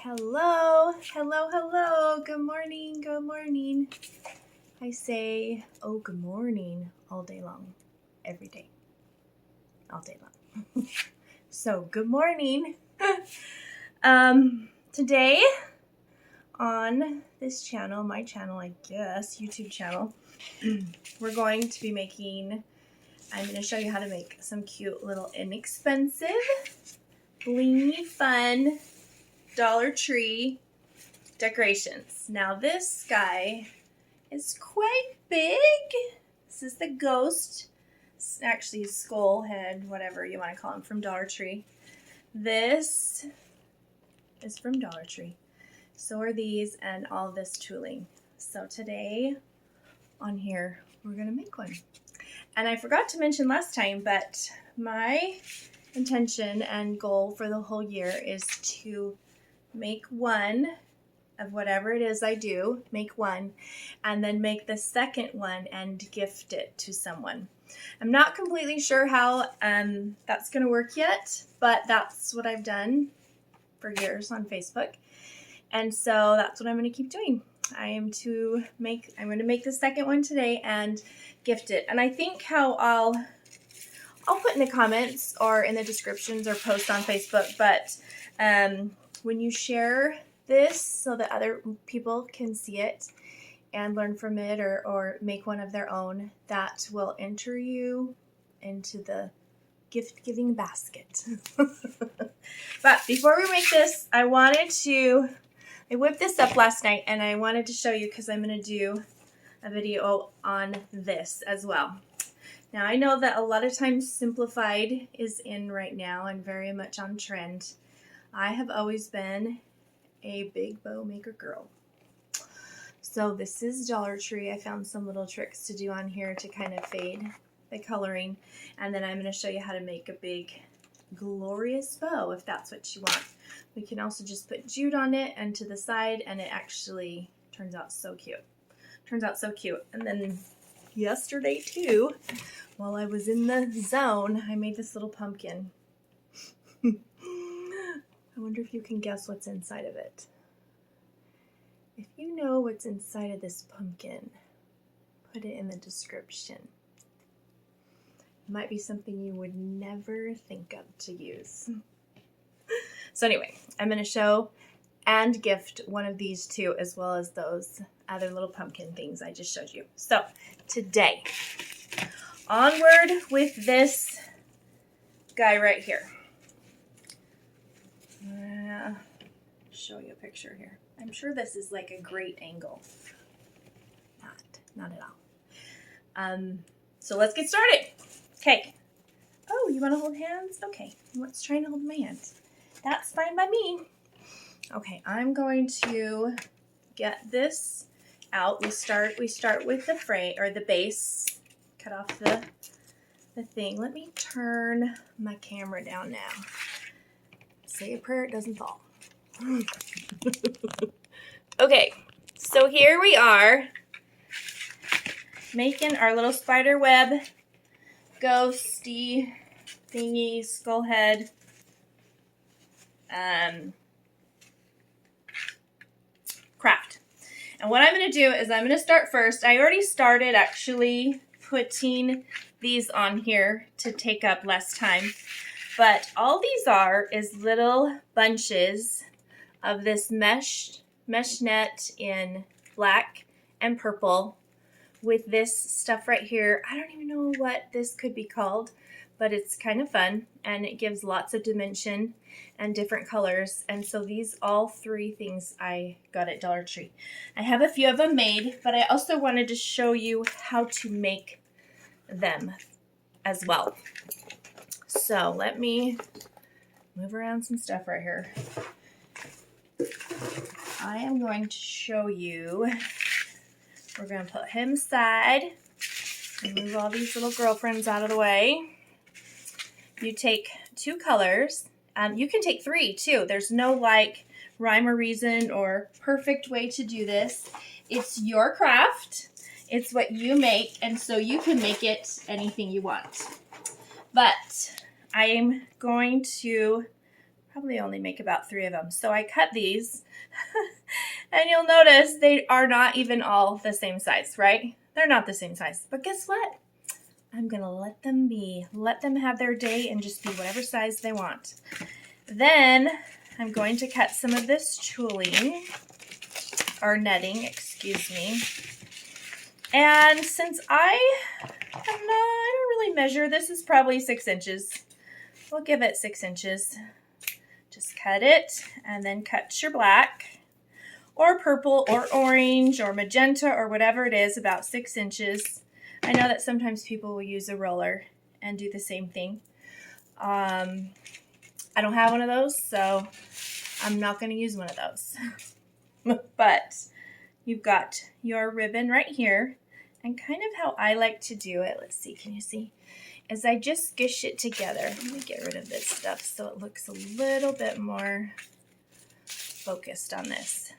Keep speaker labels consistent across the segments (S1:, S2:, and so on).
S1: Hello, hello, hello. Good morning, good morning. I say, oh, good morning all day long, every day, all day long. So, good morning. Today on this channel, my channel, I guess, YouTube channel, we're going to be making, I'm going to show you how to make some cute little inexpensive, blingy, fun Dollar Tree decorations. Now this guy is quite big. This is the ghost, actually skull head, whatever you want to call him, from Dollar Tree. This is from Dollar Tree. So are these and all this tooling. So today on here, we're gonna make one. And I forgot to mention last time, but my intention and goal for the whole year is to make one of whatever it is I do, make one, and then make the second one and gift it to someone. I'm not completely sure how that's going to work yet, but that's what I've done for years on Facebook. And so that's what I'm going to keep doing. I'm going to make the second one today and gift it. And I think how I'll put in the comments or in the descriptions or post on Facebook, but when you share this so that other people can see it and learn from it or make one of their own, that will enter you into the gift giving basket. But before we make this, I whipped this up last night and I wanted to show you because I'm going to do a video on this as well. Now I know that a lot of times simplified is in right now and very much on trend. I have always been a big bow maker girl. So this is Dollar Tree. I found some little tricks to do on here to kind of fade the coloring. And then I'm going to show you how to make a big glorious bow if that's what you want. We can also just put jute on it and to the side and it actually turns out so cute. Turns out so cute. And then yesterday too, while I was in the zone, I made this little pumpkin. I wonder if you can guess what's inside of it. If you know what's inside of this pumpkin, put it in the description. It might be something you would never think of to use. So anyway, I'm going to show and gift one of these two as well as those other little pumpkin things I just showed you. So today, onward with this guy right here. Show you a picture here. I'm sure this is like a great angle. Not at all. So let's get started. Okay. Oh, you want to hold hands? Okay. Let's try and hold my hands. That's fine by me. Okay, I'm going to get this out. We start with the frame or the base. Cut off the thing. Let me turn my camera down now. Say a prayer it doesn't fall. Okay, so here we are making our little spider web ghosty thingy skull head craft. And what I'm going to do is I'm going to start first. I already started actually putting these on here to take up less time. But all these are is little bunches of this mesh net in black and purple with this stuff right here. I don't even know what this could be called, but it's kind of fun and it gives lots of dimension and different colors. And so these all three things I got at Dollar Tree. I have a few of them made, but I also wanted to show you how to make them as well. So let me move around some stuff right here. I am going to show you, we're going to put him aside and move all these little girlfriends out of the way. You take two colors. You can take three too. There's no like rhyme or reason or perfect way to do this. It's your craft. It's what you make, and so you can make it anything you want. But I am going to probably only make about 3 of them. So I cut these and you'll notice they are not even all the same size, right? They're not the same size, but guess what? I'm gonna let them be. Let them have their day and just be whatever size they want. Then I'm going to cut some of this tooling, or netting, excuse me. And since I don't really measure, this is probably 6 inches. We'll give it 6 inches. Just cut it and then cut your black or purple or orange or magenta or whatever it is, about 6 inches. I know that sometimes people will use a roller and do the same thing. I don't have one of those, so I'm not going to use one of those. But you've got your ribbon right here, and kind of how I like to do it, let's see, can you see? Is I just squish it together. Let me get rid of this stuff so it looks a little bit more focused on this.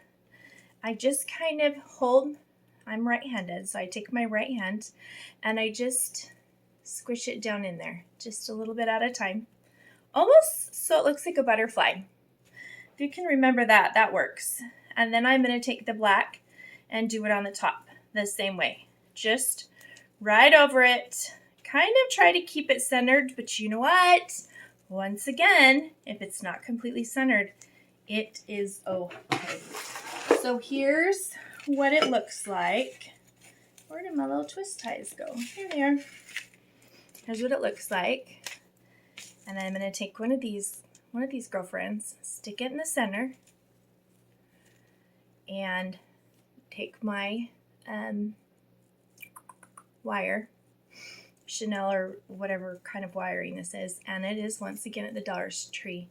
S1: I just kind of hold, I'm right-handed, so I take my right hand and I just squish it down in there, just a little bit at a time, almost so it looks like a butterfly. If you can remember that, that works. And then I'm going to take the black and do it on the top the same way. Just right over it. Kind of try to keep it centered, but you know what? Once again, if it's not completely centered, it is okay. So here's what it looks like. Where did my little twist ties go? Here they are. Here's what it looks like. And I'm going to take one of these girlfriends, stick it in the center, and take my wire, Chanel or whatever kind of wiring this is, and it is once again at the Dollar Tree.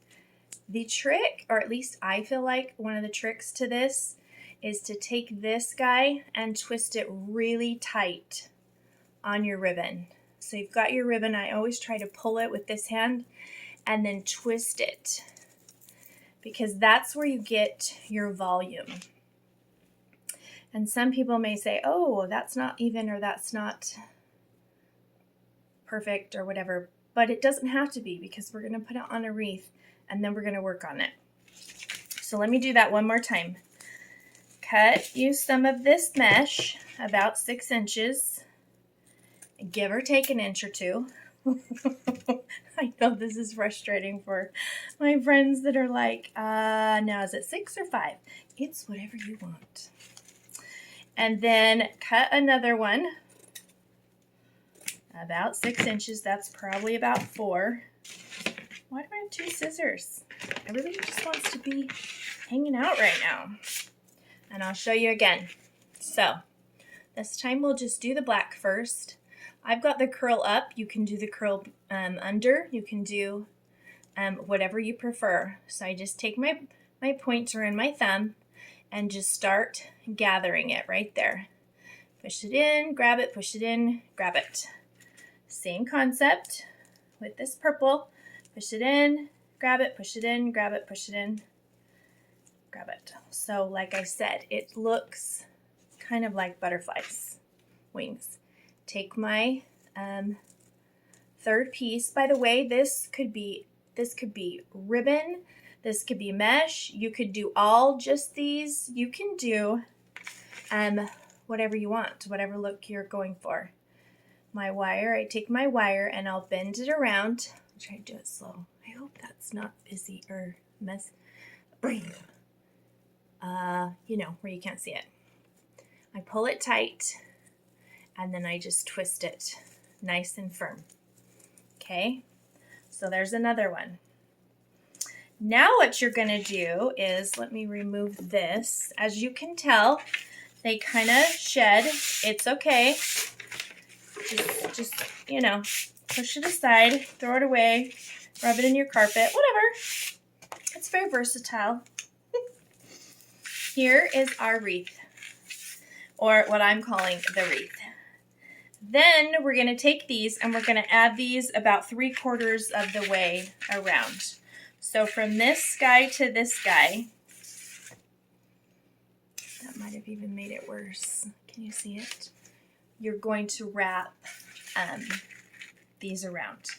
S1: The trick, or at least I feel like one of the tricks to this, is to take this guy and twist it really tight on your ribbon. So you've got your ribbon, I always try to pull it with this hand and then twist it, because that's where you get your volume. And some people may say, oh, that's not even, or that's not perfect or whatever, but it doesn't have to be, because we're going to put it on a wreath and then we're going to work on it. So let me do that one more time. Use some of this mesh, about 6 inches, give or take an inch or 2. I know this is frustrating for my friends that are like, now is it 6 or 5? It's whatever you want. And then cut another one, about 6 inches. That's probably about 4. Why do I have 2 scissors? Everybody just wants to be hanging out right now. And I'll show you again. So this time we'll just do the black first. I've got the curl up. You can do the curl under. You can do whatever you prefer. So I just take my pointer and my thumb and just start gathering it right there. Push it in, grab it, push it in, grab it. Same concept with this purple. Push it in, grab it, push it in, grab it, push it in, grab it. So like I said, it looks kind of like butterflies' wings. Take my third piece. By the way, this could be ribbon, this could be mesh. You could do all just these. You can do whatever you want, whatever look you're going for. My wire, I take my wire and I'll bend it around. I'll try to do it slow. I hope that's not busy or mess. You know, where you can't see it. I pull it tight and then I just twist it nice and firm. Okay, so there's another one. Now what you're going to do is, let me remove this. As you can tell, they kind of shed. It's okay. Just, you know, push it aside, throw it away, rub it in your carpet, whatever. It's very versatile. Here is our wreath, or what I'm calling the wreath. Then we're going to take these and we're going to add these about 3/4 of the way around. So from this guy to this guy, that might have even made it worse. Can you see it? You're going to wrap these around.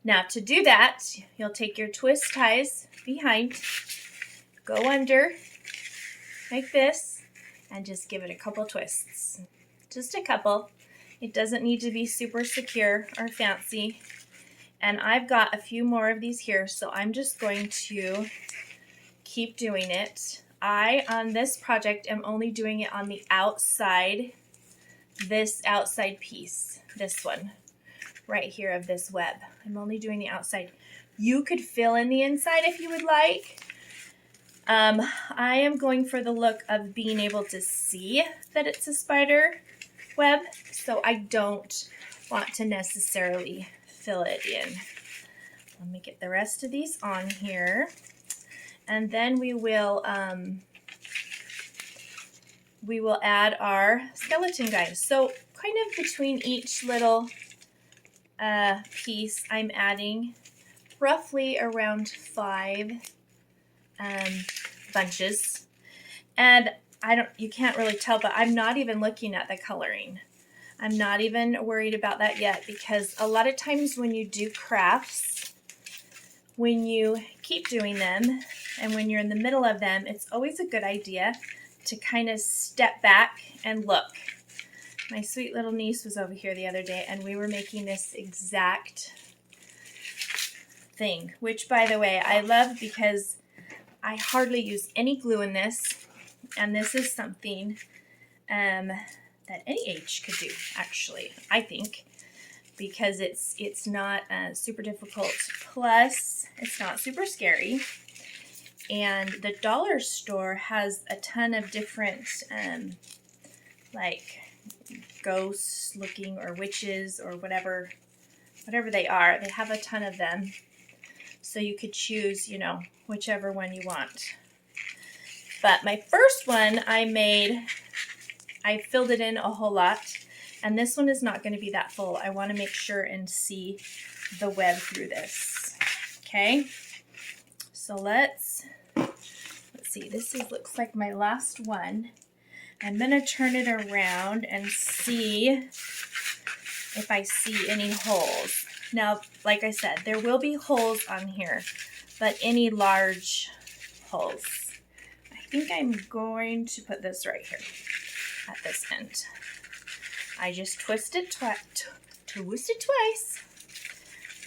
S1: Now to do that, you'll take your twist ties behind, go under like this, and just give it a couple twists. Just a couple. It doesn't need to be super secure or fancy. And I've got a few more of these here, so I'm just going to keep doing it. I, on this project, am only doing it on the outside, this outside piece, this one, right here of this web. I'm only doing the outside. You could fill in the inside if you would like. I am going for the look of being able to see that it's a spider web, so I don't want to necessarily fill it in. Let me get the rest of these on here, and then we will add our skeleton guys. So kind of between each little piece, I'm adding roughly around 5 bunches, and you can't really tell, but I'm not even looking at the coloring. I'm not even worried about that yet, because a lot of times when you do crafts, when you keep doing them and when you're in the middle of them, it's always a good idea to kind of step back and look. My sweet little niece was over here the other day, and we were making this exact thing, which, by the way, I love because I hardly use any glue in this, and this is something that any age could do, actually, I think, because it's not super difficult, plus it's not super scary. And the dollar store has a ton of different like ghosts looking, or witches, or whatever they are. They have a ton of them, so you could choose, you know, whichever one you want. But my first one I filled it in a whole lot, and this one is not going to be that full. I want to make sure and see the web through this. Okay, so let's see. This looks like my last one. I'm going to turn it around and see if I see any holes. Now, like I said, there will be holes on here, but any large holes. I think I'm going to put this right here at this end. I just twist it twice.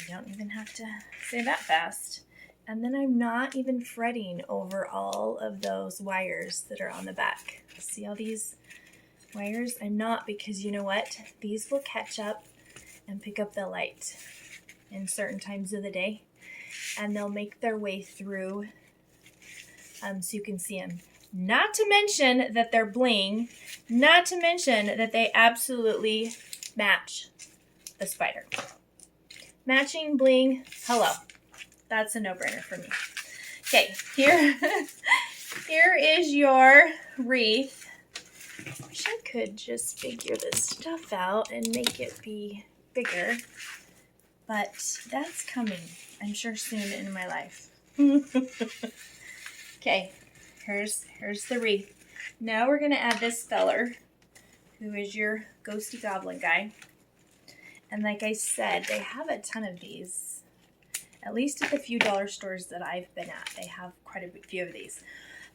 S1: I don't even have to say that fast. And then I'm not even fretting over all of those wires that are on the back. See all these wires? I'm not, because you know what? These will catch up and pick up the light in certain times of the day, and they'll make their way through so you can see them. Not to mention that they're bling, not to mention that they absolutely match the spider. Matching bling, hello. That's a no-brainer for me. Okay, here is your wreath. I wish I could just figure this stuff out and make it be bigger, but that's coming, I'm sure, soon in my life. Okay, here's the wreath. Now we're going to add this feller, who is your ghosty goblin guy. And like I said, they have a ton of these. At least at the few dollar stores that I've been at, they have quite a few of these.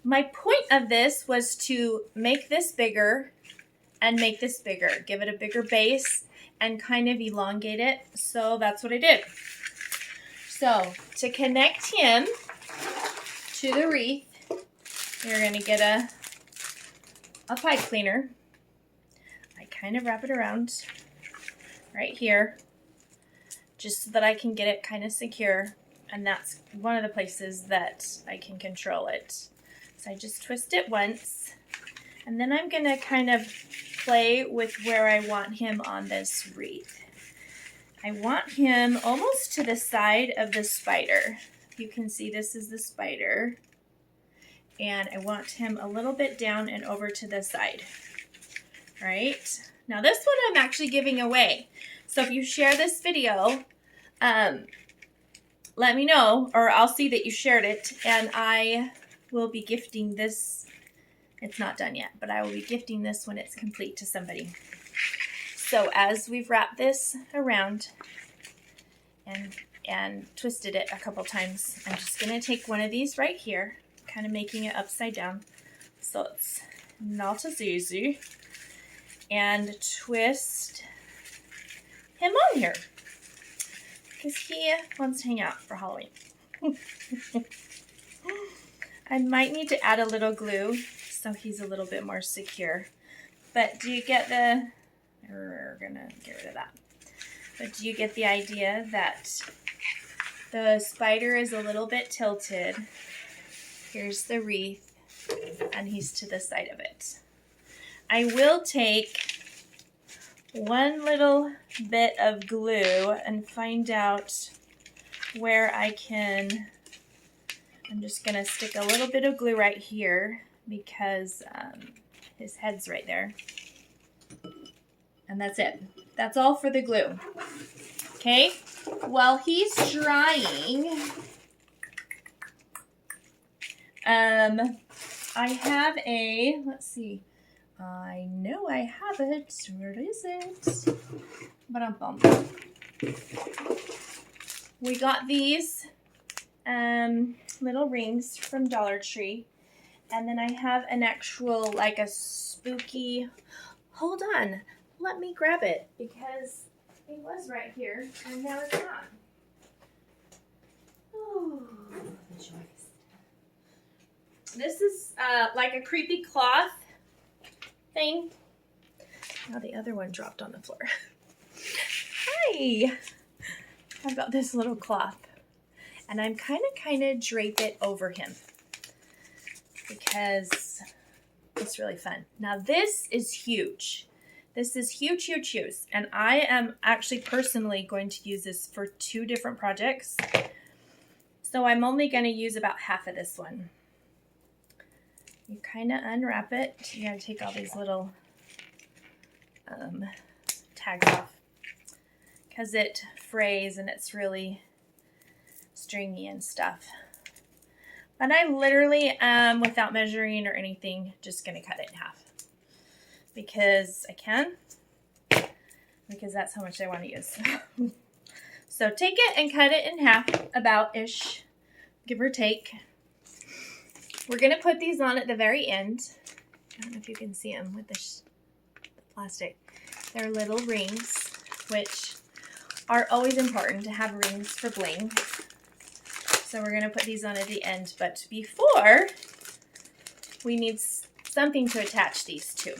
S1: My point of this was to make this bigger and make this bigger. Give it a bigger base and kind of elongate it. So that's what I did. So to connect him to the wreath, you're going to get a pipe cleaner. I kind of wrap it around right here, just so that I can get it kind of secure, and that's one of the places that I can control it. So I just twist it once, and then I'm going to kind of play with where I want him on this wreath. I want him almost to the side of the spider. You can see this is the spider, and I want him a little bit down and over to the side. All right, now this one I'm actually giving away. So if you share this video, let me know, or I'll see that you shared it, and I will be gifting this. It's not done yet, but I will be gifting this when it's complete to somebody. So as we've wrapped this around and and twisted it a couple times. I'm just going to take one of these right here, kind of making it upside down so it's not as easy, and twist him on here because he wants to hang out for Halloween. I might need to add a little glue so he's a little bit more secure. But do you get the, we're gonna get rid of that. But do you get the idea that the spider is a little bit tilted? Here's the wreath, and he's to the side of it. I will take one little bit of glue and find out where I can. I'm just gonna stick a little bit of glue right here because his head's right there. And that's it. That's all for the glue. Okay, while he's drying, I have a, let's see, I know I have it. Where is it? Ba-dum-bum. We got these little rings from Dollar Tree. And then I have an actual, like a spooky, hold on, let me grab it because it was right here and now it's not. Oh, the joys. This is like a creepy cloth thing. Now the other one dropped on the floor. Hi! I've got this little cloth and I'm kind of drape it over him because it's really fun. Now this is huge. This is huge, huge, huge. And I am actually personally going to use this for 2 different projects. So I'm only going to use about half of this one. You kind of unwrap it. You got to take all these little tags off because it frays and it's really stringy and stuff. But I literally, without measuring or anything, just going to cut it in half. Because I can. Because that's how much I want to use. So take it and cut it in half, about-ish, give or take. We're going to put these on at the very end. I don't know if you can see them with the plastic. They're little rings, which are always important to have rings for bling. So we're going to put these on at the end, but before, we need something to attach these to.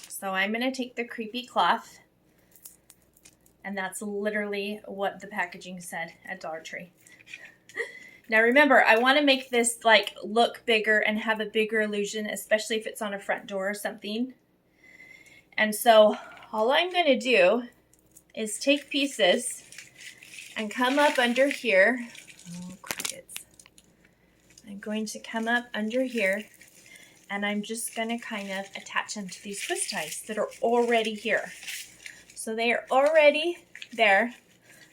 S1: So I'm going to take the creepy cloth, and that's literally what the packaging said at Dollar Tree. Now remember, I want to make this like look bigger and have a bigger illusion, especially if it's on a front door or something. And so all I'm going to do is take pieces and come up under here. Oh, crickets. I'm going to come up under here and I'm just going to kind of attach them to these twist ties that are already here. So they are already there.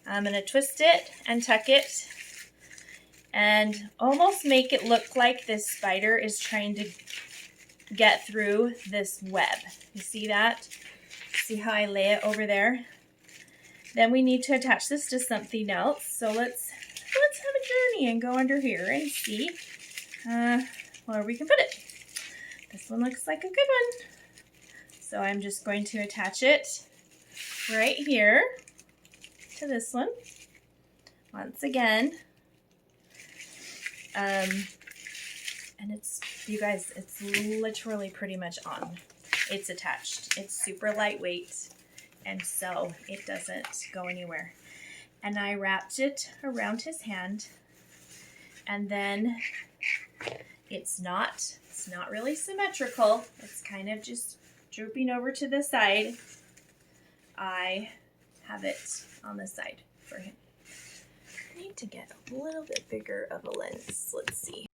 S1: I'm going to twist it and tuck it and almost make it look like this spider is trying to get through this web. You see that? See how I lay it over there? Then we need to attach this to something else. So let's have a journey and go under here and see where we can put it. This one looks like a good one. So I'm just going to attach it right here to this one. Once again. And it's, you guys, it's literally pretty much on. It's attached. It's super lightweight. And so it doesn't go anywhere. And I wrapped it around his hand. And then it's not really symmetrical. It's kind of just drooping over to the side. I have it on the side for him. I need to get a little bit bigger of a lens. Let's see.